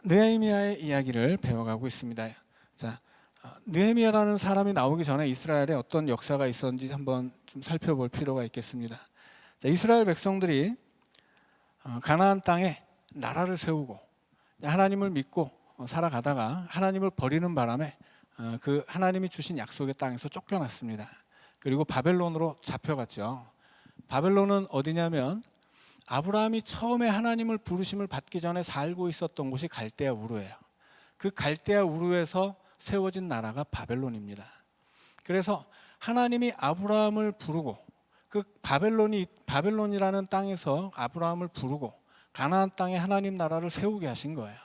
느헤미야의 이야기를 배워가고 있습니다. 자, 느헤미야라는 사람이 나오기 전에 이스라엘에 어떤 역사가 있었는지 한번 좀 살펴볼 필요가 있겠습니다. 자, 이스라엘 백성들이 가나안 땅에 나라를 세우고 하나님을 믿고 살아가다가 하나님을 버리는 바람에 그 하나님이 주신 약속의 땅에서 쫓겨났습니다. 그리고 바벨론으로 잡혀갔죠. 바벨론은 어디냐면 아브라함이 처음에 하나님을 부르심을 받기 전에 살고 있었던 곳이 갈대아 우르예요. 그 갈대아 우르에서 세워진 나라가 바벨론입니다. 그래서 하나님이 아브라함을 부르고 그 바벨론이라는 땅에서 아브라함을 부르고 가나안 땅에 하나님 나라를 세우게 하신 거예요.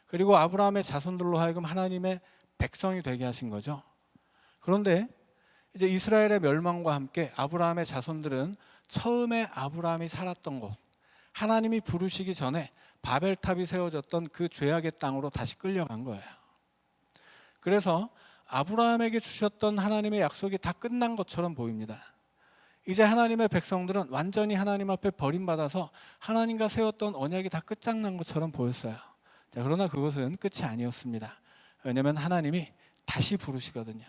그리고 아브라함의 자손들로 하여금 하나님의 백성이 되게 하신 거죠. 그런데 이제 이스라엘의 멸망과 함께 아브라함의 자손들은 처음에 아브라함이 살았던 곳, 하나님이 부르시기 전에 바벨탑이 세워졌던 그 죄악의 땅으로 다시 끌려간 거예요. 그래서 아브라함에게 주셨던 하나님의 약속이 다 끝난 것처럼 보입니다. 이제 하나님의 백성들은 완전히 하나님 앞에 버림받아서 하나님과 세웠던 언약이 다 끝장난 것처럼 보였어요. 자, 그러나 그것은 끝이 아니었습니다. 왜냐하면 하나님이 다시 부르시거든요.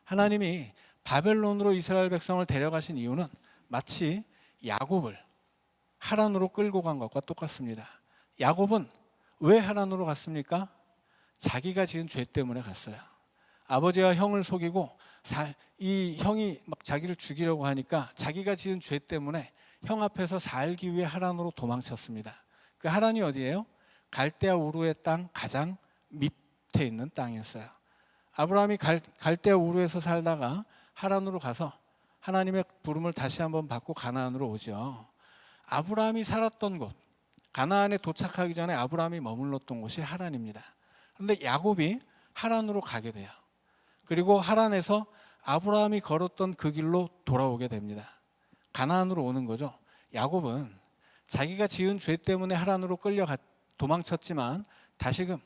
하나님이 바벨론으로 이스라엘 백성을 데려가신 이유는 마치 야곱을 하란으로 끌고 간 것과 똑같습니다. 야곱은 왜 하란으로 갔습니까? 자기가 지은 죄 때문에 갔어요. 아버지와 형을 속이고 이 형이 막 자기를 죽이려고 하니까 자기가 지은 죄 때문에 형 앞에서 살기 위해 하란으로 도망쳤습니다. 그 하란이 어디예요? 갈대아 우르의 땅 가장 밑에 있는 땅이었어요. 아브라함이 갈대아 우르에서 살다가 하란으로 가서 하나님의 부름을 다시 한번 받고 가나안으로 오죠. 아브라함이 살았던 곳, 가나안에 도착하기 전에 아브라함이 머물렀던 곳이 하란입니다. 그런데 야곱이 하란으로 가게 돼요. 그리고 하란에서 아브라함이 걸었던 그 길로 돌아오게 됩니다. 가나안으로 오는 거죠. 야곱은 자기가 지은 죄 때문에 하란으로 도망쳤지만 다시금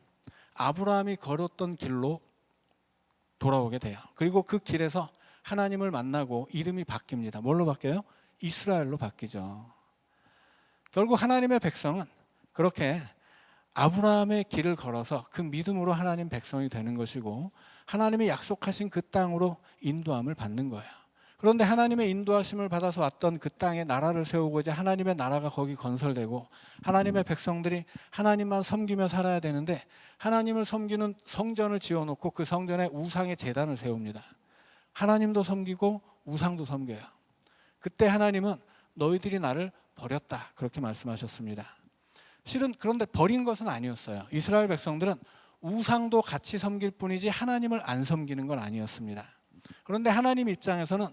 아브라함이 걸었던 길로 돌아오게 돼요. 그리고 그 길에서 하나님을 만나고 이름이 바뀝니다. 뭘로 바뀌어요? 이스라엘로 바뀌죠. 결국 하나님의 백성은 그렇게 아브라함의 길을 걸어서 그 믿음으로 하나님 백성이 되는 것이고 하나님이 약속하신 그 땅으로 인도함을 받는 거예요. 그런데 하나님의 인도하심을 받아서 왔던 그 땅에 나라를 세우고 이제 하나님의 나라가 거기 건설되고 하나님의 백성들이 하나님만 섬기며 살아야 되는데 하나님을 섬기는 성전을 지어놓고 그 성전에 우상의 제단을 세웁니다. 하나님도 섬기고 우상도 섬겨요. 그때 하나님은 너희들이 나를 버렸다 그렇게 말씀하셨습니다. 실은 그런데 버린 것은 아니었어요. 이스라엘 백성들은 우상도 같이 섬길 뿐이지 하나님을 안 섬기는 건 아니었습니다. 그런데 하나님 입장에서는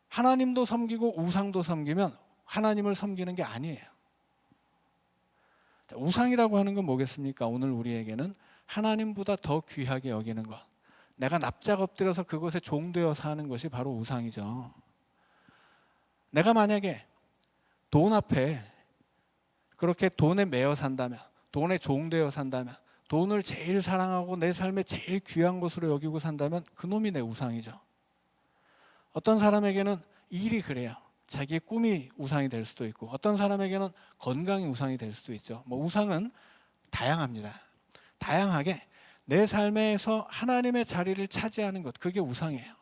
하나님도 섬기고 우상도 섬기면 하나님을 섬기는 게 아니에요. 우상이라고 하는 건 뭐겠습니까? 오늘 우리에게는 하나님보다 더 귀하게 여기는 것, 내가 납작 엎드려서 그것에 종되어 사는 것이 바로 우상이죠. 내가 만약에 돈 앞에 그렇게 돈에 매여 산다면, 돈에 종되어 산다면, 돈을 제일 사랑하고 내 삶에 제일 귀한 것으로 여기고 산다면 그놈이 내 우상이죠. 어떤 사람에게는 일이 그래요. 자기의 꿈이 우상이 될 수도 있고 어떤 사람에게는 건강이 우상이 될 수도 있죠. 우상은 다양합니다. 다양하게 내 삶에서 하나님의 자리를 차지하는 것, 그게 우상이에요.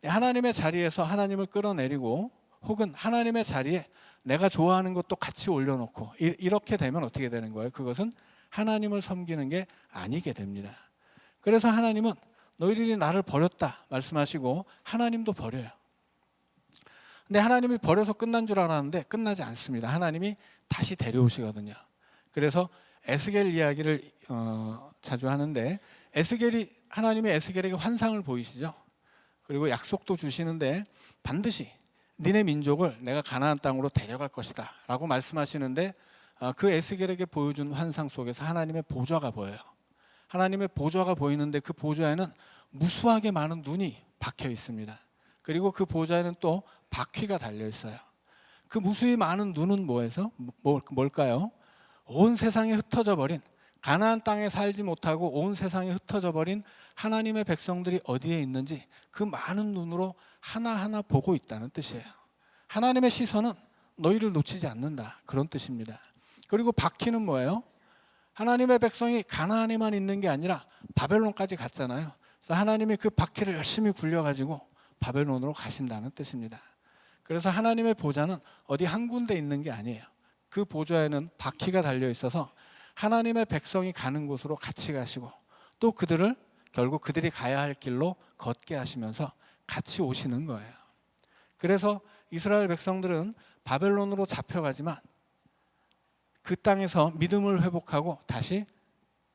하나님의 자리에서 하나님을 끌어내리고 혹은 하나님의 자리에 내가 좋아하는 것도 같이 올려놓고 이렇게 되면 어떻게 되는 거예요? 그것은 하나님을 섬기는 게 아니게 됩니다. 그래서 하나님은 너희들이 나를 버렸다 말씀하시고 하나님도 버려요. 근데 하나님이 버려서 끝난 줄 알았는데 끝나지 않습니다. 하나님이 다시 데려오시거든요. 그래서 에스겔 이야기를 자주 하는데 하나님이 에스겔에게 환상을 보이시죠. 그리고 약속도 주시는데 반드시 니네 민족을 내가 가나안 땅으로 데려갈 것이다 라고 말씀하시는데 그 에스겔에게 보여준 환상 속에서 하나님의 보좌가 보여요. 하나님의 보좌가 보이는데 그 보좌에는 무수하게 많은 눈이 박혀 있습니다. 그리고 그 보좌에는 또 바퀴가 달려 있어요. 그 무수히 많은 눈은 뭘까요? 온 세상에 흩어져 버린, 가나안 땅에 살지 못하고 온 세상에 흩어져 버린 하나님의 백성들이 어디에 있는지 그 많은 눈으로 하나하나 보고 있다는 뜻이에요. 하나님의 시선은 너희를 놓치지 않는다 그런 뜻입니다. 그리고 바퀴는 뭐예요? 하나님의 백성이 가나안에만 있는 게 아니라 바벨론까지 갔잖아요. 그래서 하나님이 그 바퀴를 열심히 굴려가지고 바벨론으로 가신다는 뜻입니다. 그래서 하나님의 보좌는 어디 한 군데 있는 게 아니에요. 그 보좌에는 바퀴가 달려 있어서 하나님의 백성이 가는 곳으로 같이 가시고 또 그들을 결국 그들이 가야 할 길로 걷게 하시면서 같이 오시는 거예요. 그래서 이스라엘 백성들은 바벨론으로 잡혀가지만 그 땅에서 믿음을 회복하고 다시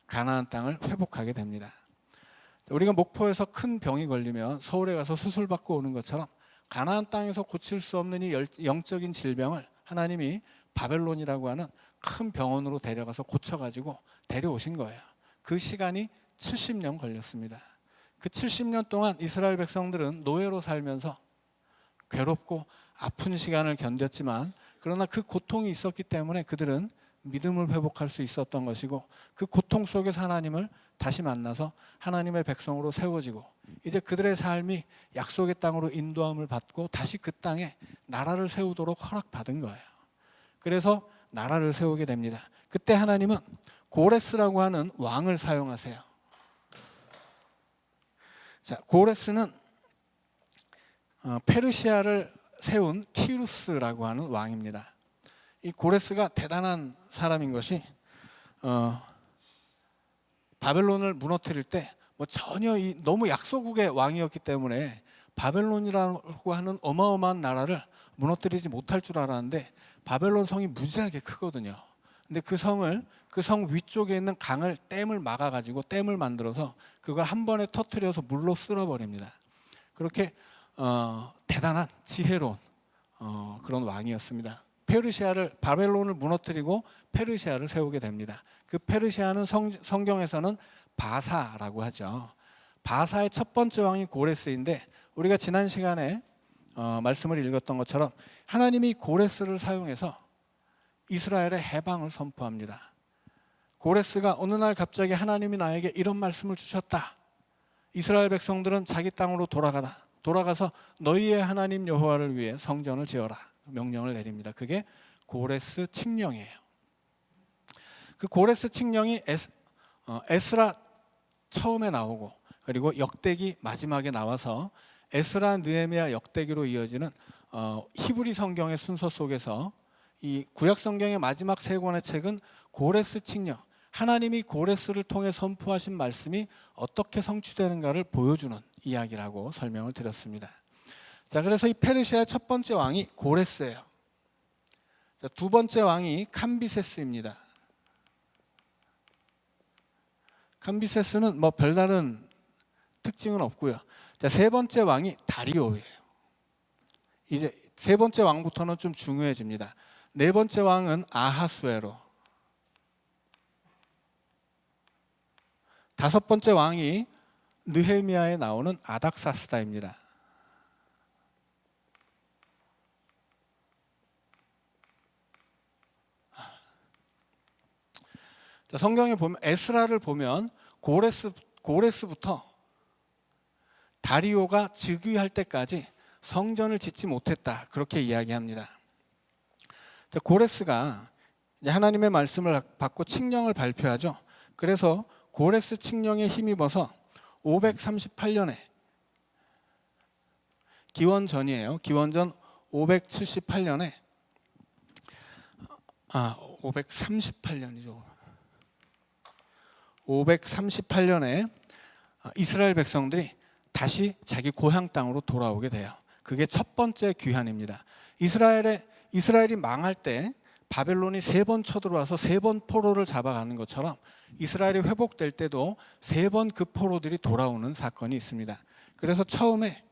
가나안 땅을 회복하게 됩니다. 우리가 목포에서 큰 병이 걸리면 서울에 가서 수술받고 오는 것처럼 가나안 땅에서 고칠 수 없는 이 영적인 질병을 하나님이 바벨론이라고 하는 큰 병원으로 데려가서 고쳐가지고 데려오신 거예요. 그 시간이 70년 걸렸습니다. 그 70년 동안 이스라엘 백성들은 노예로 살면서 괴롭고 아픈 시간을 견뎠지만 그러나 그 고통이 있었기 때문에 그들은 믿음을 회복할 수 있었던 것이고 그 고통 속에서 하나님을 다시 만나서 하나님의 백성으로 세워지고 이제 그들의 삶이 약속의 땅으로 인도함을 받고 다시 그 땅에 나라를 세우도록 허락받은 거예요. 그래서 나라를 세우게 됩니다. 그때 하나님은 고레스라고 하는 왕을 사용하세요. 자, 고레스는 페르시아를 세운 키루스라고 하는 왕입니다. 이 고레스가 대단한 사람인 것이 바벨론을 무너뜨릴 때 전혀 너무 약소국의 왕이었기 때문에 바벨론이라고 하는 어마어마한 나라를 무너뜨리지 못할 줄 알았는데 바벨론 성이 무지하게 크거든요. 근데 그 성 위쪽에 있는 강을 댐을 막아가지고 댐을 만들어서 그걸 한 번에 터뜨려서 물로 쓸어버립니다. 그렇게 대단한 지혜로운 그런 왕이었습니다. 바벨론을 무너뜨리고 페르시아를 세우게 됩니다. 그 페르시아는 성경에서는 바사라고 하죠. 바사의 첫 번째 왕이 고레스인데 우리가 지난 시간에 말씀을 읽었던 것처럼 하나님이 고레스를 사용해서 이스라엘의 해방을 선포합니다. 고레스가 어느 날 갑자기 하나님이 나에게 이런 말씀을 주셨다. 이스라엘 백성들은 자기 땅으로 돌아가서 너희의 하나님 여호와를 위해 성전을 지어라. 명령을 내립니다. 그게 고레스 칙령이에요. 그 고레스 칙령이 에스라 처음에 나오고 그리고 역대기 마지막에 나와서 에스라 느헤미야 역대기로 이어지는 히브리 성경의 순서 속에서 이 구약 성경의 마지막 세 권의 책은 고레스 칙령, 하나님이 고레스를 통해 선포하신 말씀이 어떻게 성취되는가를 보여주는 이야기라고 설명을 드렸습니다. 자, 그래서 이 페르시아의 첫 번째 왕이 고레스예요. 자, 두 번째 왕이 캄비세스입니다. 캄비세스는 별다른 특징은 없고요. 자, 세 번째 왕이 다리오예요. 이제 세 번째 왕부터는 좀 중요해집니다. 네 번째 왕은 아하수에로. 다섯 번째 왕이 느헤미야에 나오는 아닥사스다입니다. 자, 성경에 보면 에스라를 보면 고레스부터 다리오가 즉위할 때까지 성전을 짓지 못했다 그렇게 이야기합니다. 자, 고레스가 이제 하나님의 말씀을 받고 칙령을 발표하죠. 그래서 고레스 칙령에 힘입어서 538년에 기원전이에요. 기원전 578년에 538년이죠. 538년에 이스라엘 백성들이 다시 자기 고향 땅으로 돌아오게 돼요. 그게 첫 번째 귀환입니다. 이스라엘이 망할 때 바벨론이 세 번 쳐들어와서 세 번 포로를 잡아가는 것처럼 이스라엘이 회복될 때도 세 번 그 포로들이 돌아오는 사건이 있습니다. 그래서 처음에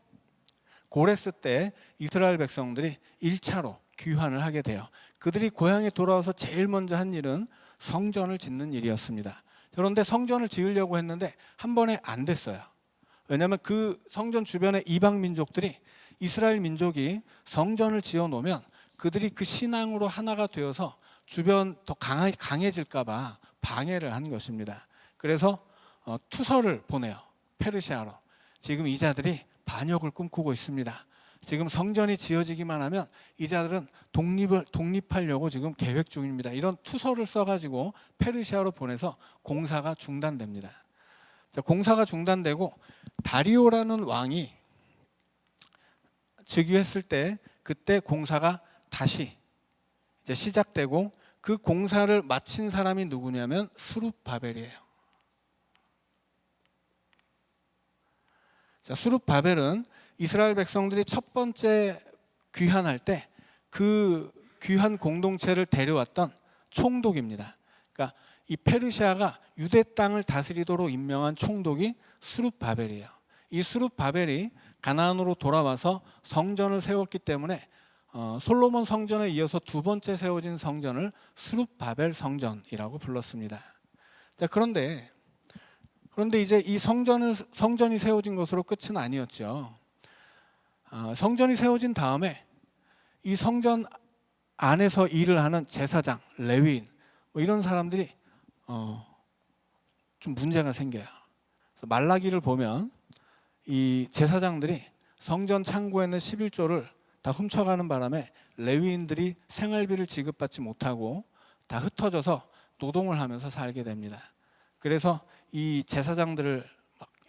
고레스 때 이스라엘 백성들이 1차로 귀환을 하게 돼요. 그들이 고향에 돌아와서 제일 먼저 한 일은 성전을 짓는 일이었습니다. 그런데 성전을 지으려고 했는데 한 번에 안 됐어요. 왜냐하면 그 성전 주변의 이방 민족들이 이스라엘 민족이 성전을 지어 놓으면 그들이 그 신앙으로 하나가 되어서 주변 더 강해질까 봐 방해를 한 것입니다. 그래서 투서를 보내요. 페르시아로. 지금 이 자들이 반역을 꿈꾸고 있습니다. 지금 성전이 지어지기만 하면 이 자들은 독립하려고 지금 계획 중입니다. 이런 투서를 써가지고 페르시아로 보내서 공사가 중단됩니다. 자, 공사가 중단되고 다리오라는 왕이 즉위했을 때 그때 공사가 다시 이제 시작되고 그 공사를 마친 사람이 누구냐면 스룹바벨이에요. 자, 스룹바벨은 이스라엘 백성들이 첫 번째 귀환할 때 그 귀환 공동체를 데려왔던 총독입니다. 그러니까 이 페르시아가 유대 땅을 다스리도록 임명한 총독이 스룹바벨이에요. 이 스룹바벨이 가나안으로 돌아와서 성전을 세웠기 때문에 솔로몬 성전에 이어서 두 번째 세워진 성전을 스룹바벨 성전이라고 불렀습니다. 자, 그런데 이제 이 성전이 세워진 것으로 끝은 아니었죠. 성전이 세워진 다음에 이 성전 안에서 일을 하는 제사장, 레위인 뭐 이런 사람들이 좀 문제가 생겨요. 그래서 말라기를 보면 이 제사장들이 성전 창고에 있는 11조를 다 훔쳐가는 바람에 레위인들이 생활비를 지급받지 못하고 다 흩어져서 노동을 하면서 살게 됩니다. 그래서 이 제사장들을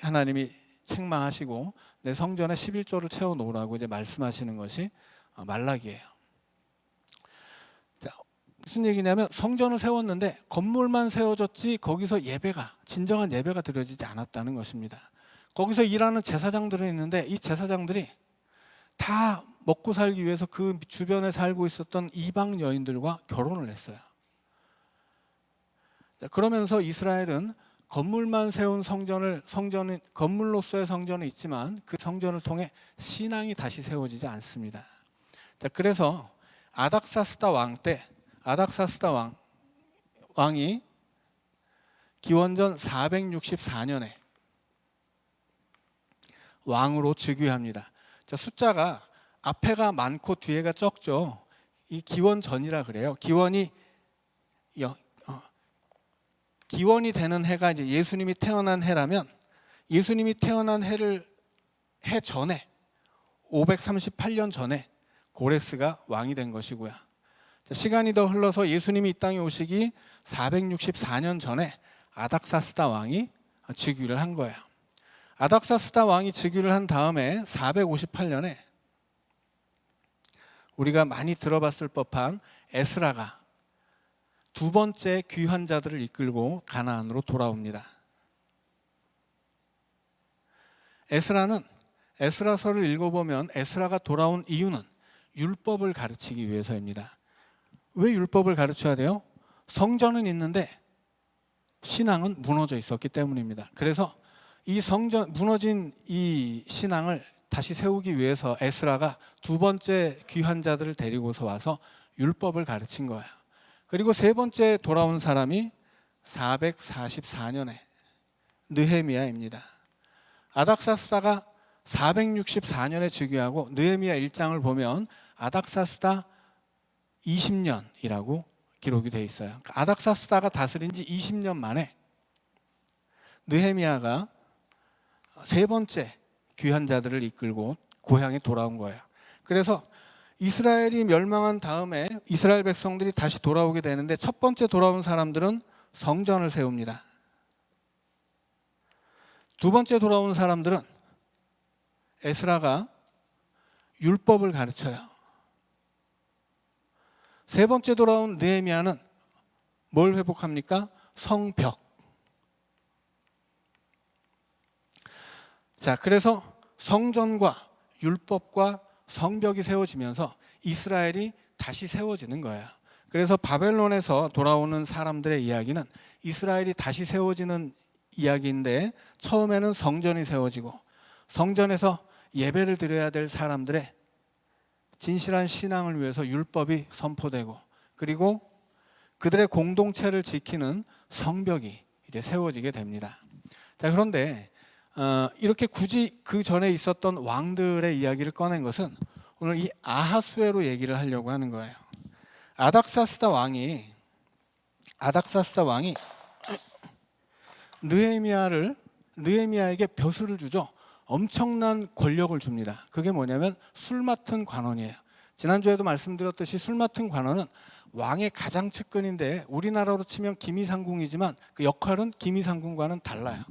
하나님이 책망하시고 내 성전에 11조를 채워 놓으라고 이제 말씀하시는 것이 말라기예요. 자, 무슨 얘기냐면 성전을 세웠는데 건물만 세워졌지 거기서 진정한 예배가 드려지지 않았다는 것입니다. 거기서 일하는 제사장들은 있는데 이 제사장들이 다 먹고 살기 위해서 그 주변에 살고 있었던 이방 여인들과 결혼을 했어요. 자, 그러면서 이스라엘은 건물만 세운 건물로서의 성전은 있지만 그 성전을 통해 신앙이 다시 세워지지 않습니다. 자, 그래서 아닥사스다 왕이 기원전 464년에 왕으로 즉위합니다. 자, 숫자가 앞에가 많고 뒤에가 적죠. 이 기원전이라 그래요. 기원이 되는 해가 이제 예수님이 태어난 해라면 예수님이 태어난 해 전에 538년 전에 고레스가 왕이 된 것이고요. 자, 시간이 더 흘러서 예수님이 이 땅에 오시기 464년 전에 아닥사스다 왕이 즉위를 한 거예요. 아닥사스다 왕이 즉위를 한 다음에 458년에 우리가 많이 들어봤을 법한 에스라가 두 번째 귀환자들을 이끌고 가나안으로 돌아옵니다. 에스라서를 읽어보면 에스라가 돌아온 이유는 율법을 가르치기 위해서입니다. 왜 율법을 가르쳐야 돼요? 성전은 있는데 신앙은 무너져 있었기 때문입니다. 그래서 이 무너진 이 신앙을 다시 세우기 위해서 에스라가 두 번째 귀환자들을 데리고서 와서 율법을 가르친 거예요. 그리고 세 번째 돌아온 사람이 444년에 느헤미야입니다. 아닥사스다가 464년에 즉위하고 느헤미야 1장을 보면 아닥사스다 20년이라고 기록이 되어 있어요. 아닥사스다가 다스린 지 20년 만에 느헤미야가 세 번째 귀한 자들을 이끌고 고향에 돌아온 거예요. 그래서 이스라엘이 멸망한 다음에 이스라엘 백성들이 다시 돌아오게 되는데 첫 번째 돌아온 사람들은 성전을 세웁니다. 두 번째 돌아온 사람들은 에스라가 율법을 가르쳐요. 세 번째 돌아온 느헤미야는 뭘 회복합니까? 성벽. 자, 그래서 성전과 율법과 성벽이 세워지면서 이스라엘이 다시 세워지는 거예요. 그래서 바벨론에서 돌아오는 사람들의 이야기는 이스라엘이 다시 세워지는 이야기인데 처음에는 성전이 세워지고 성전에서 예배를 드려야 될 사람들의 진실한 신앙을 위해서 율법이 선포되고 그리고 그들의 공동체를 지키는 성벽이 이제 세워지게 됩니다. 자, 그런데 이렇게 굳이 그 전에 있었던 왕들의 이야기를 꺼낸 것은 오늘 이 아하수에로 얘기를 하려고 하는 거예요. 아닥사스다 왕이 느헤미야에게 벼슬을 주죠. 엄청난 권력을 줍니다. 그게 뭐냐면 술 맡은 관원이에요. 지난주에도 말씀드렸듯이 술 맡은 관원은 왕의 가장 측근인데 우리나라로 치면 기미상궁이지만 그 역할은 기미상궁과는 달라요.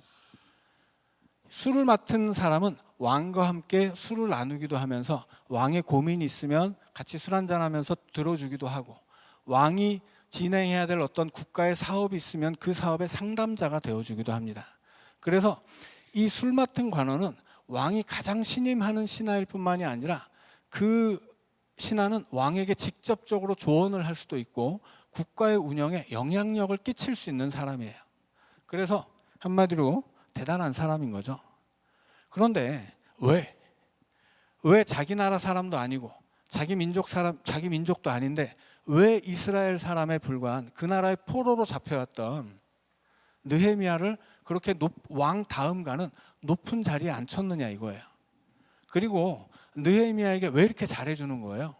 술을 맡은 사람은 왕과 함께 술을 나누기도 하면서 왕의 고민이 있으면 같이 술 한잔하면서 들어주기도 하고, 왕이 진행해야 될 어떤 국가의 사업이 있으면 그 사업의 상담자가 되어주기도 합니다. 그래서 이 술 맡은 관원은 왕이 가장 신임하는 신하일 뿐만이 아니라 그 신하는 왕에게 직접적으로 조언을 할 수도 있고 국가의 운영에 영향력을 끼칠 수 있는 사람이에요. 그래서 한마디로 대단한 사람인 거죠. 그런데 왜 자기 나라 사람도 아니고 자기 민족도 아닌데 왜 이스라엘 사람에 불과한 그 나라의 포로로 잡혀왔던 느헤미야를 그렇게 왕 다음가는 높은 자리에 앉혔느냐 이거예요. 그리고 느헤미야에게 왜 이렇게 잘해주는 거예요?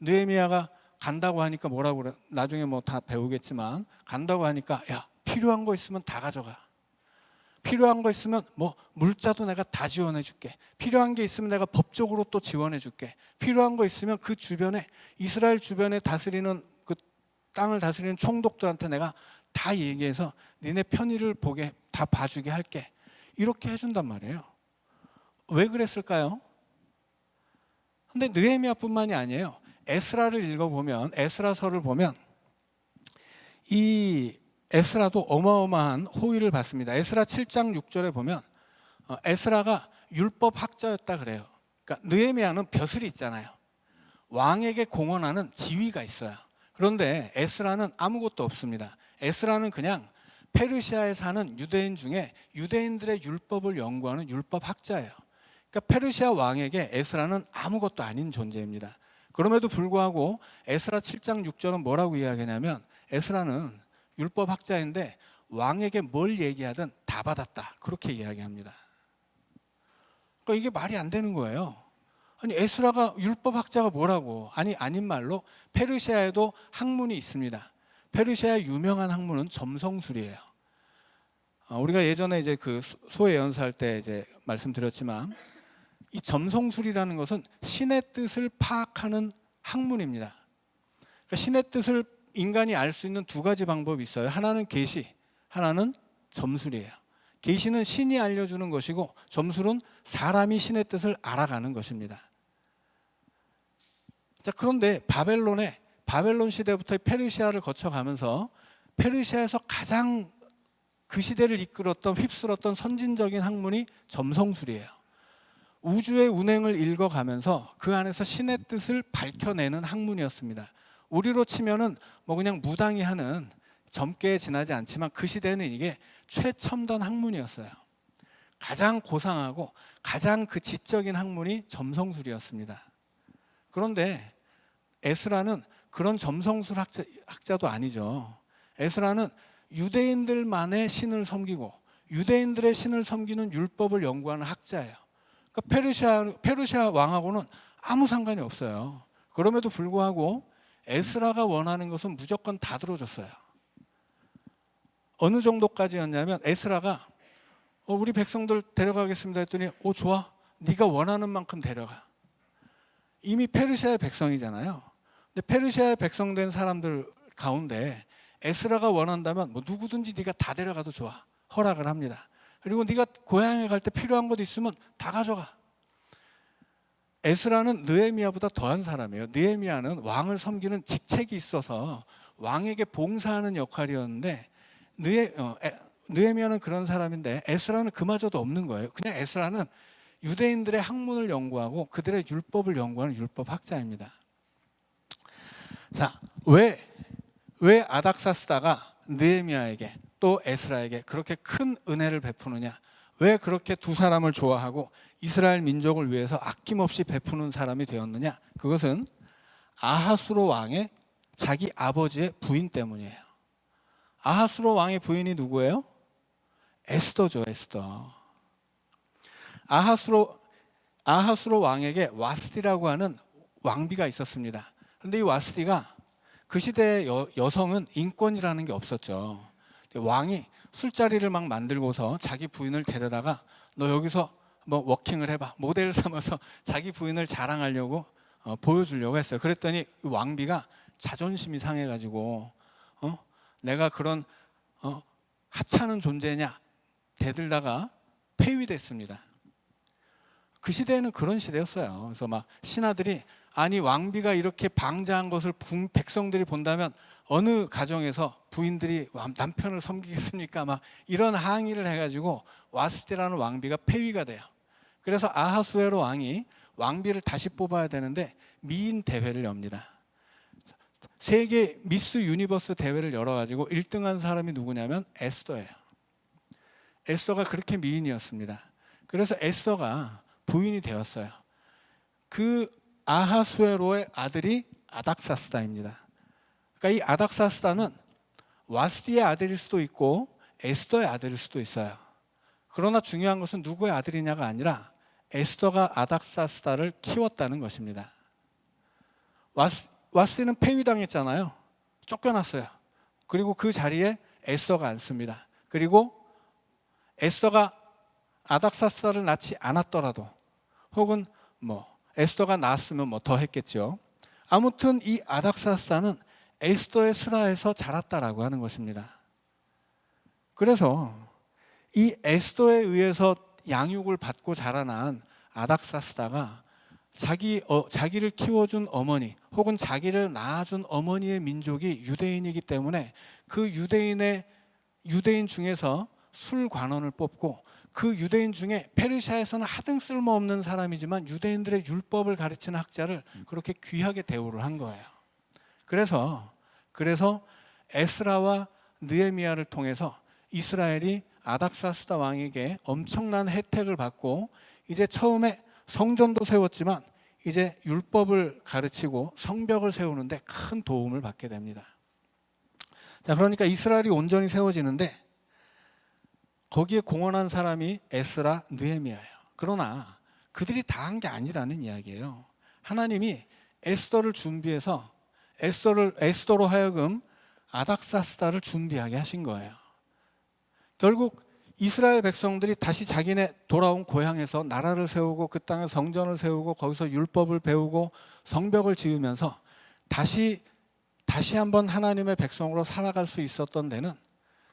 느헤미야가 간다고 하니까 뭐라고 그래? 나중에 뭐 다 배우겠지만 간다고 하니까 야, 필요한 거 있으면 다 가져가. 필요한 거 있으면 뭐 물자도 내가 다 지원해 줄게. 필요한 게 있으면 내가 법적으로 또 지원해 줄게. 필요한 거 있으면 그 주변에 이스라엘 주변에 다스리는 그 땅을 다스리는 총독들한테 내가 다 얘기해서 니네 편의를 보게 다 봐주게 할게. 이렇게 해준단 말이에요. 왜 그랬을까요? 근데 느헤미야뿐만이 아니에요. 에스라를 읽어보면, 에스라서를 보면 이 에스라도 어마어마한 호의를 받습니다. 에스라 7장 6절에 보면 에스라가 율법 학자였다 그래요. 그러니까 느헤미야는 벼슬이 있잖아요. 왕에게 공언하는 지위가 있어요. 그런데 에스라는 아무것도 없습니다. 에스라는 그냥 페르시아에 사는 유대인 중에 유대인들의 율법을 연구하는 율법 학자예요. 그러니까 페르시아 왕에게 에스라는 아무것도 아닌 존재입니다. 그럼에도 불구하고 에스라 7장 6절은 뭐라고 이야기하냐면 에스라는 율법 학자인데 왕에게 뭘 얘기하든 다 받았다. 그렇게 이야기합니다. 그러니까 이게 말이 안 되는 거예요. 아니 에스라가 율법 학자가 뭐라고? 아닌 말로 페르시아에도 학문이 있습니다. 페르시아의 유명한 학문은 점성술이에요. 우리가 예전에 이제 그 소회 연사할 때 이제 말씀드렸지만 이 점성술이라는 것은 신의 뜻을 파악하는 학문입니다. 그러니까 신의 뜻을 인간이 알 수 있는 두 가지 방법이 있어요. 하나는 계시, 하나는 점술이에요. 계시는 신이 알려주는 것이고 점술은 사람이 신의 뜻을 알아가는 것입니다. 자, 그런데 바벨론 시대부터 페르시아를 거쳐가면서 페르시아에서 가장 그 시대를 이끌었던 휩쓸었던 선진적인 학문이 점성술이에요. 우주의 운행을 읽어가면서 그 안에서 신의 뜻을 밝혀내는 학문이었습니다. 우리로 치면은 뭐 그냥 무당이 하는 젊게 지나지 않지만 그 시대는 이게 최첨단 학문이었어요. 가장 고상하고 가장 그 지적인 학문이 점성술이었습니다. 그런데 에스라는 그런 점성술 학자도 아니죠. 에스라는 유대인들만의 신을 섬기고 유대인들의 신을 섬기는 율법을 연구하는 학자예요. 그러니까 페르시아 왕하고는 아무 상관이 없어요. 그럼에도 불구하고 에스라가 원하는 것은 무조건 다 들어줬어요. 어느 정도까지였냐면 에스라가 우리 백성들 데려가겠습니다 했더니 좋아. 네가 원하는 만큼 데려가. 이미 페르시아의 백성이잖아요. 근데 페르시아의 백성된 사람들 가운데 에스라가 원한다면 뭐 누구든지 네가 다 데려가도 좋아. 허락을 합니다. 그리고 네가 고향에 갈 때 필요한 것 있으면 다 가져가. 에스라는 느헤미야보다 더한 사람이에요. 느헤미야는 왕을 섬기는 직책이 있어서 왕에게 봉사하는 역할이었는데 느헤미야는 그런 사람인데 에스라는 그마저도 없는 거예요. 그냥 에스라는 유대인들의 학문을 연구하고 그들의 율법을 연구하는 율법 학자입니다. 자, 왜 아닥사스다가 느헤미야에게 또 에스라에게 그렇게 큰 은혜를 베푸느냐? 왜 그렇게 두 사람을 좋아하고 이스라엘 민족을 위해서 아낌없이 베푸는 사람이 되었느냐? 그것은 아하수로 왕의 자기 아버지의 부인 때문이에요. 아하수로 왕의 부인이 누구예요? 에스더죠, 에스더. 아하수로 왕에게 와스디라고 하는 왕비가 있었습니다. 그런데 이 와스디가 그 시대의 여성은 인권이라는 게 없었죠. 왕이 술자리를 막 만들고서 자기 부인을 데려다가 너 여기서 뭐 워킹을 해봐, 모델을 삼아서 자기 부인을 자랑하려고 보여주려고 했어요. 그랬더니 왕비가 자존심이 상해가지고 내가 그런 하찮은 존재냐 대들다가 폐위됐습니다. 그 시대에는 그런 시대였어요. 그래서 막 신하들이 아니 왕비가 이렇게 방자한 것을 백성들이 본다면 어느 가정에서 부인들이 남편을 섬기겠습니까? 막 이런 항의를 해가지고 와스티라는 왕비가 폐위가 돼요. 그래서 아하수에로 왕이 왕비를 다시 뽑아야 되는데 미인 대회를 엽니다. 세계 미스 유니버스 대회를 열어가지고 1등한 사람이 누구냐면 에스더예요. 에스더가 그렇게 미인이었습니다. 그래서 에스더가 부인이 되었어요. 그 아하수에로의 아들이 아닥사스다입니다. 그러니까 이 아닥사스다는 와스디의 아들일 수도 있고 에스더의 아들일 수도 있어요. 그러나 중요한 것은 누구의 아들이냐가 아니라 에스더가 아닥사스다를 키웠다는 것입니다. 와스디는 폐위당했잖아요. 쫓겨났어요. 그리고 그 자리에 에스더가 앉습니다. 그리고 에스더가 아닥사스다를 낳지 않았더라도 혹은 에스더가 낳았으면 더 했겠죠. 아무튼 이 아닥사스다는 에스더의 슬하에서 자랐다라고 하는 것입니다. 그래서 이 에스더에 의해서 양육을 받고 자라난 아닥사스다가 자기를 키워준 어머니 혹은 자기를 낳아준 어머니의 민족이 유대인이기 때문에 그 유대인 중에서 술관원을 뽑고 그 유대인 중에 페르시아에서는 하등 쓸모없는 사람이지만 유대인들의 율법을 가르치는 학자를 그렇게 귀하게 대우를 한 거예요. 그래서 에스라와 느헤미야를 통해서 이스라엘이 아닥사스다 왕에게 엄청난 혜택을 받고 이제 처음에 성전도 세웠지만 이제 율법을 가르치고 성벽을 세우는데 큰 도움을 받게 됩니다. 자, 그러니까 이스라엘이 온전히 세워지는데 거기에 공헌한 사람이 에스라, 느헤미야예요. 그러나 그들이 다 한 게 아니라는 이야기예요. 하나님이 에스더를 준비해서 에스더로 하여금 아닥사스다를 준비하게 하신 거예요. 결국 이스라엘 백성들이 다시 자기네 돌아온 고향에서 나라를 세우고 그 땅에 성전을 세우고 거기서 율법을 배우고 성벽을 지으면서 다시 한번 하나님의 백성으로 살아갈 수 있었던 데는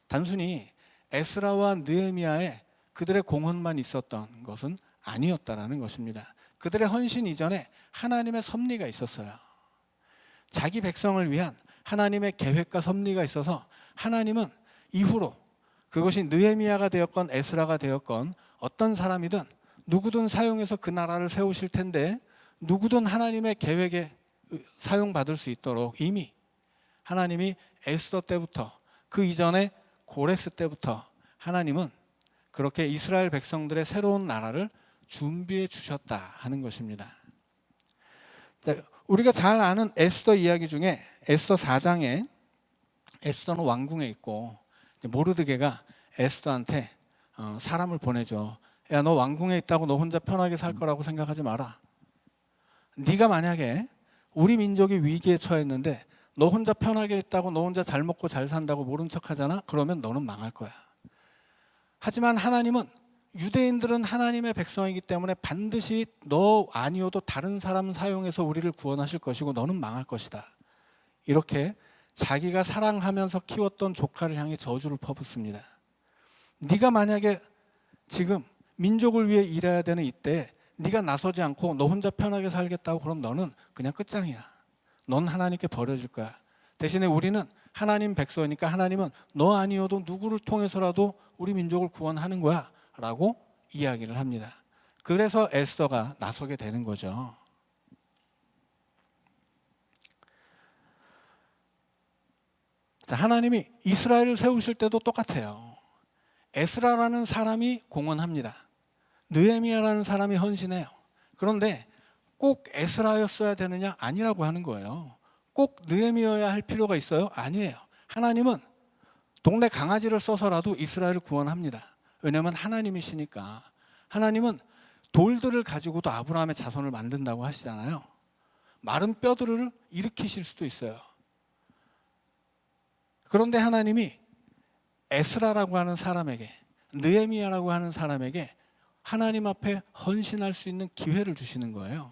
단순히 에스라와 느헤미야의 그들의 공헌만 있었던 것은 아니었다라는 것입니다. 그들의 헌신 이전에 하나님의 섭리가 있었어요. 자기 백성을 위한 하나님의 계획과 섭리가 있어서 하나님은 이후로 그것이 느헤미야가 되었건 에스라가 되었건 어떤 사람이든 누구든 사용해서 그 나라를 세우실 텐데 누구든 하나님의 계획에 사용받을 수 있도록 이미 하나님이 에스더 때부터 그 이전에 고레스 때부터 하나님은 그렇게 이스라엘 백성들의 새로운 나라를 준비해 주셨다 하는 것입니다. 우리가 잘 아는 에스더 이야기 중에 에스더 4장에 에스더는 왕궁에 있고 모르드게가 에스더한테 사람을 보내죠. 야, 너 왕궁에 있다고 너 혼자 편하게 살 거라고 생각하지 마라. 네가 만약에 우리 민족이 위기에 처했는데 너 혼자 편하게 있다고 너 혼자 잘 먹고 잘 산다고 모른 척 하잖아? 그러면 너는 망할 거야. 하지만 하나님은 유대인들은 하나님의 백성이기 때문에 반드시 너 아니어도 다른 사람 사용해서 우리를 구원하실 것이고 너는 망할 것이다. 이렇게 자기가 사랑하면서 키웠던 조카를 향해 저주를 퍼붓습니다. 네가 만약에 지금 민족을 위해 일해야 되는 이때 네가 나서지 않고 너 혼자 편하게 살겠다고 그럼 너는 그냥 끝장이야. 넌 하나님께 버려질 거야. 대신에 우리는 하나님 백성이니까 하나님은 너 아니어도 누구를 통해서라도 우리 민족을 구원하는 거야 라고 이야기를 합니다. 그래서 에스더가 나서게 되는 거죠. 자, 하나님이 이스라엘을 세우실 때도 똑같아요. 에스라라는 사람이 공헌합니다. 느헤미야라는 사람이 헌신해요. 그런데 꼭 에스라였어야 되느냐? 아니라고 하는 거예요. 꼭 느헤미야여야 할 필요가 있어요? 아니에요. 하나님은 동네 강아지를 써서라도 이스라엘을 구원합니다. 왜냐하면 하나님이시니까. 하나님은 돌들을 가지고도 아브라함의 자손을 만든다고 하시잖아요. 마른 뼈들을 일으키실 수도 있어요. 그런데 하나님이 에스라라고 하는 사람에게, 느헤미야라고 하는 사람에게 하나님 앞에 헌신할 수 있는 기회를 주시는 거예요.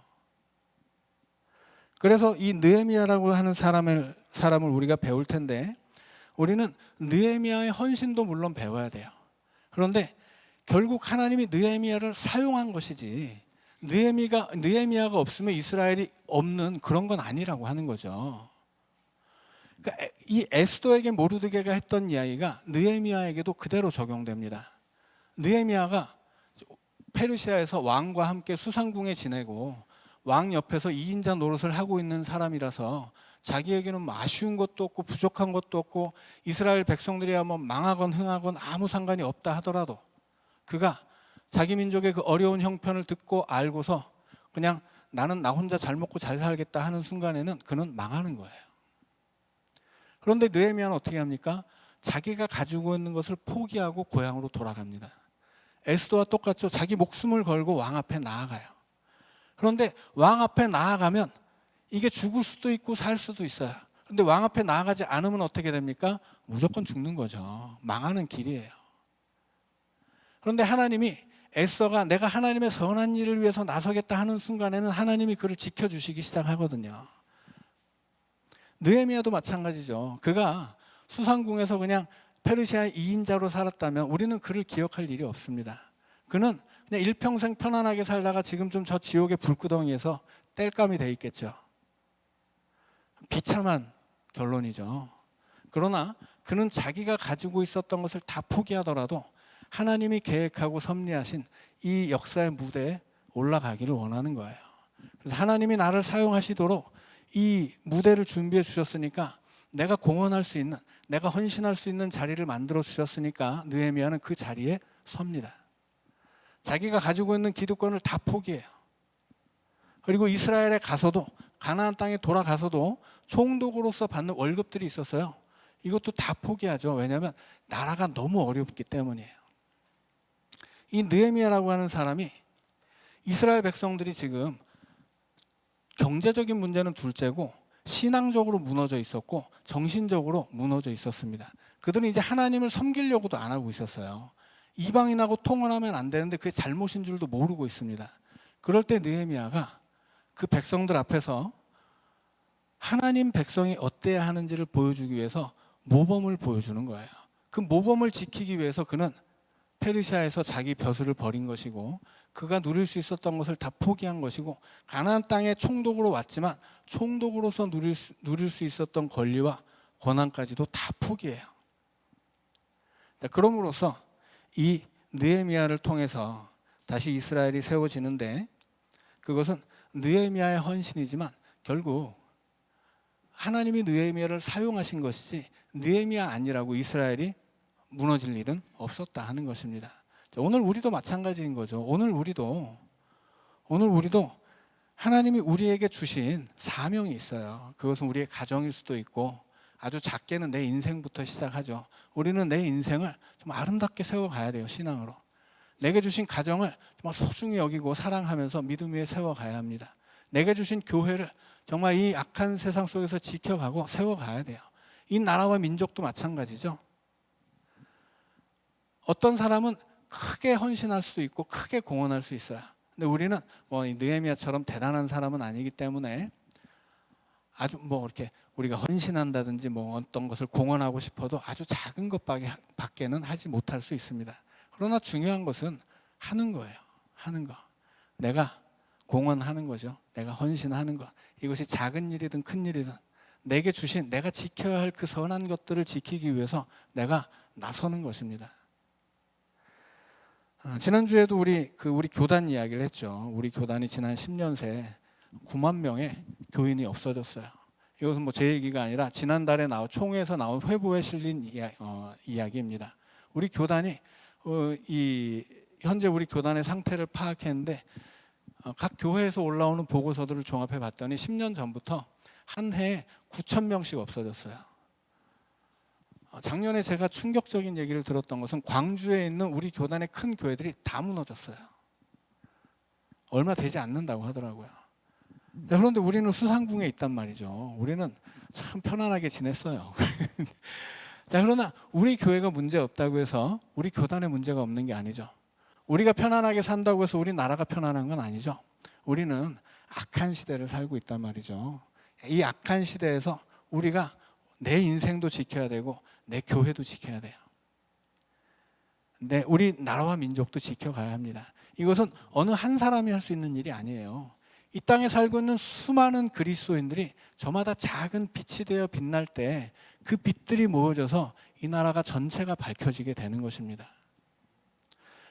그래서 이 느헤미야라고 하는 사람을 우리가 배울 텐데, 우리는 느헤미야의 헌신도 물론 배워야 돼요. 그런데 결국 하나님이 느헤미야를 사용한 것이지, 느헤미야가 없으면 이스라엘이 없는 그런 건 아니라고 하는 거죠. 그러니까 이 에스더에게 모르드게가 했던 이야기가 느헤미야에게도 그대로 적용됩니다. 느헤미야가 페르시아에서 왕과 함께 수상궁에 지내고 왕 옆에서 2인자 노릇을 하고 있는 사람이라서 자기에게는 뭐 아쉬운 것도 없고 부족한 것도 없고 이스라엘 백성들이야 뭐 망하건 흥하건 아무 상관이 없다 하더라도 그가 자기 민족의 그 어려운 형편을 듣고 알고서 그냥 나는 나 혼자 잘 먹고 잘 살겠다 하는 순간에는 그는 망하는 거예요. 그런데 느헤미야는 어떻게 합니까? 자기가 가지고 있는 것을 포기하고 고향으로 돌아갑니다. 에스더와 똑같죠. 자기 목숨을 걸고 왕 앞에 나아가요. 그런데 왕 앞에 나아가면 이게 죽을 수도 있고 살 수도 있어요. 그런데 왕 앞에 나아가지 않으면 어떻게 됩니까? 무조건 죽는 거죠. 망하는 길이에요. 그런데 하나님이 에스더가 내가 하나님의 선한 일을 위해서 나서겠다 하는 순간에는 하나님이 그를 지켜주시기 시작하거든요. 느헤미야도 마찬가지죠. 그가 수상궁에서 그냥 페르시아의 2인자로 살았다면 우리는 그를 기억할 일이 없습니다. 그는 그냥 일평생 편안하게 살다가 지금 좀 저 지옥의 불구덩이에서 땔감이 돼 있겠죠. 비참한 결론이죠. 그러나 그는 자기가 가지고 있었던 것을 다 포기하더라도 하나님이 계획하고 섭리하신 이 역사의 무대에 올라가기를 원하는 거예요. 그래서 하나님이 나를 사용하시도록 이 무대를 준비해 주셨으니까, 내가 공헌할 수 있는, 내가 헌신할 수 있는 자리를 만들어 주셨으니까 느헤미야는 그 자리에 섭니다. 자기가 가지고 있는 기득권을 다 포기해요. 그리고 이스라엘에 가서도, 가나안 땅에 돌아가서도 총독으로서 받는 월급들이 있었어요. 이것도 다 포기하죠. 왜냐하면 나라가 너무 어렵기 때문이에요. 이 느헤미야라고 하는 사람이 이스라엘 백성들이 지금 경제적인 문제는 둘째고 신앙적으로 무너져 있었고 정신적으로 무너져 있었습니다. 그들은 이제 하나님을 섬기려고도 안 하고 있었어요. 이방인하고 통혼하면 안 되는데 그게 잘못인 줄도 모르고 있습니다. 그럴 때 느헤미야가 그 백성들 앞에서 하나님 백성이 어때야 하는지를 보여주기 위해서 모범을 보여주는 거예요. 그 모범을 지키기 위해서 그는 페르시아에서 자기 벼슬을 버린 것이고 그가 누릴 수 있었던 것을 다 포기한 것이고 가나안 땅에 총독으로 왔지만 총독으로서 누릴 수 있었던 권리와 권한까지도 다 포기해요. 그럼으로써 이 느헤미야를 통해서 다시 이스라엘이 세워지는데, 그것은 느헤미야의 헌신이지만 결국 하나님이 느헤미야를 사용하신 것이지 느헤미야 아니라고 이스라엘이 무너질 일은 없었다 하는 것입니다. 오늘 우리도 마찬가지인 거죠. 오늘 우리도 하나님이 우리에게 주신 사명이 있어요. 그것은 우리의 가정일 수도 있고 아주 작게는 내 인생부터 시작하죠. 우리는 내 인생을 좀 아름답게 세워가야 돼요. 신앙으로. 내게 주신 가정을 정말 소중히 여기고 사랑하면서 믿음 위에 세워가야 합니다. 내게 주신 교회를 정말 이 악한 세상 속에서 지켜가고 세워가야 돼요. 이 나라와 민족도 마찬가지죠. 어떤 사람은 크게 헌신할 수 있고 크게 공헌할 수 있어요. 근데 우리는 뭐 느헤미야처럼 대단한 사람은 아니기 때문에 아주 뭐 이렇게 우리가 헌신한다든지 뭐 어떤 것을 공헌하고 싶어도 아주 작은 것밖에는 하지 못할 수 있습니다. 그러나 중요한 것은 하는 거예요. 하는 거. 내가 공헌하는 거죠. 내가 헌신하는 것. 이것이 작은 일이든 큰 일이든 내게 주신, 내가 지켜야 할 그 선한 것들을 지키기 위해서 내가 나서는 것입니다. 지난주에도 우리 교단 이야기를 했죠. 우리 교단이 지난 10년 새 9만 명의 교인이 없어졌어요. 이것은 뭐 제 얘기가 아니라 지난달에 총회에서 나온 회보에 실린 이야기입니다. 우리 교단이 현재 우리 교단의 상태를 파악했는데, 각 교회에서 올라오는 보고서들을 종합해 봤더니 10년 전부터 한 해에 9천 명씩 없어졌어요. 작년에 제가 충격적인 얘기를 들었던 것은 광주에 있는 우리 교단의 큰 교회들이 다 무너졌어요. 얼마 되지 않는다고 하더라고요. 그런데 우리는 수상궁에 있단 말이죠. 우리는 참 편안하게 지냈어요. 자, 그러나 우리 교회가 문제 없다고 해서 우리 교단에 문제가 없는 게 아니죠. 우리가 편안하게 산다고 해서 우리 나라가 편안한 건 아니죠. 우리는 악한 시대를 살고 있단 말이죠. 이 악한 시대에서 우리가 내 인생도 지켜야 되고 내 교회도 지켜야 돼요. 근데 우리 나라와 민족도 지켜가야 합니다. 이것은 어느 한 사람이 할 수 있는 일이 아니에요. 이 땅에 살고 있는 수많은 그리스도인들이 저마다 작은 빛이 되어 빛날 때 그 빛들이 모여져서 이 나라가 전체가 밝혀지게 되는 것입니다.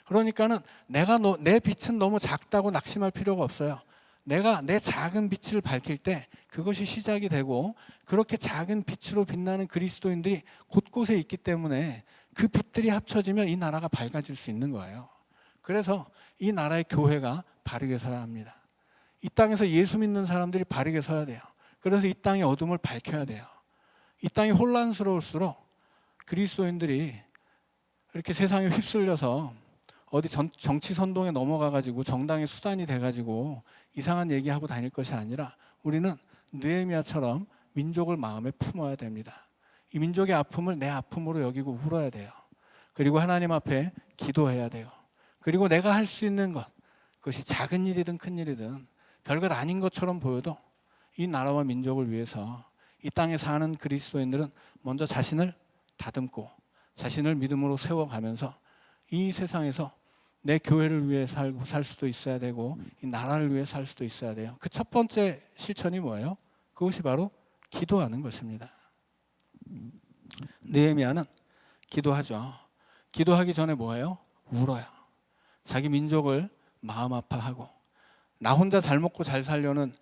그러니까는 내 빛은 너무 작다고 낙심할 필요가 없어요. 내가 내 작은 빛을 밝힐 때 그것이 시작이 되고, 그렇게 작은 빛으로 빛나는 그리스도인들이 곳곳에 있기 때문에 그 빛들이 합쳐지면 이 나라가 밝아질 수 있는 거예요. 그래서 이 나라의 교회가 바르게 서야 합니다. 이 땅에서 예수 믿는 사람들이 바르게 서야 돼요. 그래서 이 땅의 어둠을 밝혀야 돼요. 이 땅이 혼란스러울수록 그리스도인들이 이렇게 세상에 휩쓸려서 어디 정치 선동에 넘어가가지고 정당의 수단이 돼가지고 이상한 얘기하고 다닐 것이 아니라, 우리는 느헤미야처럼 민족을 마음에 품어야 됩니다. 이 민족의 아픔을 내 아픔으로 여기고 울어야 돼요. 그리고 하나님 앞에 기도해야 돼요. 그리고 내가 할 수 있는 것, 그것이 작은 일이든 큰 일이든 별것 아닌 것처럼 보여도 이 나라와 민족을 위해서 이 땅에 사는 그리스도인들은 먼저 자신을 다듬고 자신을 믿음으로 세워가면서 이 세상에서 내 교회를 위해 살 수도 있어야 되고 이 나라를 위해 살 수도 있어야 돼요. 그 첫 번째 실천이 뭐예요? 그것이 바로 기도하는 것입니다. 느헤미야는 기도하죠. 기도하기 전에 뭐예요? 울어요. 자기 민족을 마음 아파하고, 나 혼자 잘 먹고 잘 살려는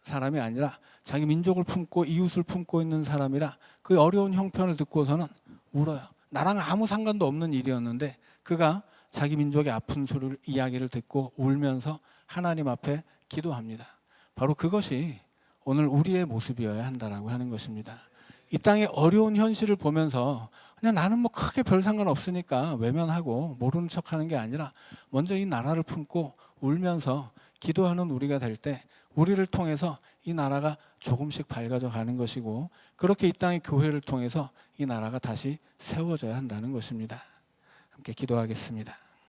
사람이 아니라 자기 민족을 품고 이웃을 품고 있는 사람이라 그 어려운 형편을 듣고서는 울어요. 나랑 아무 상관도 없는 일이었는데 그가 자기 민족의 아픈 이야기를 듣고 울면서 하나님 앞에 기도합니다. 바로 그것이 오늘 우리의 모습이어야 한다라고 하는 것입니다. 이 땅의 어려운 현실을 보면서 그냥 나는 뭐 크게 별 상관 없으니까 외면하고 모르는 척하는 게 아니라 먼저 이 나라를 품고 울면서 기도하는 우리가 될 때 우리를 통해서 이 나라가 조금씩 밝아져 가는 것이고, 그렇게 이 땅의 교회를 통해서 이 나라가 다시 세워져야 한다는 것입니다. 함께 기도하겠습니다.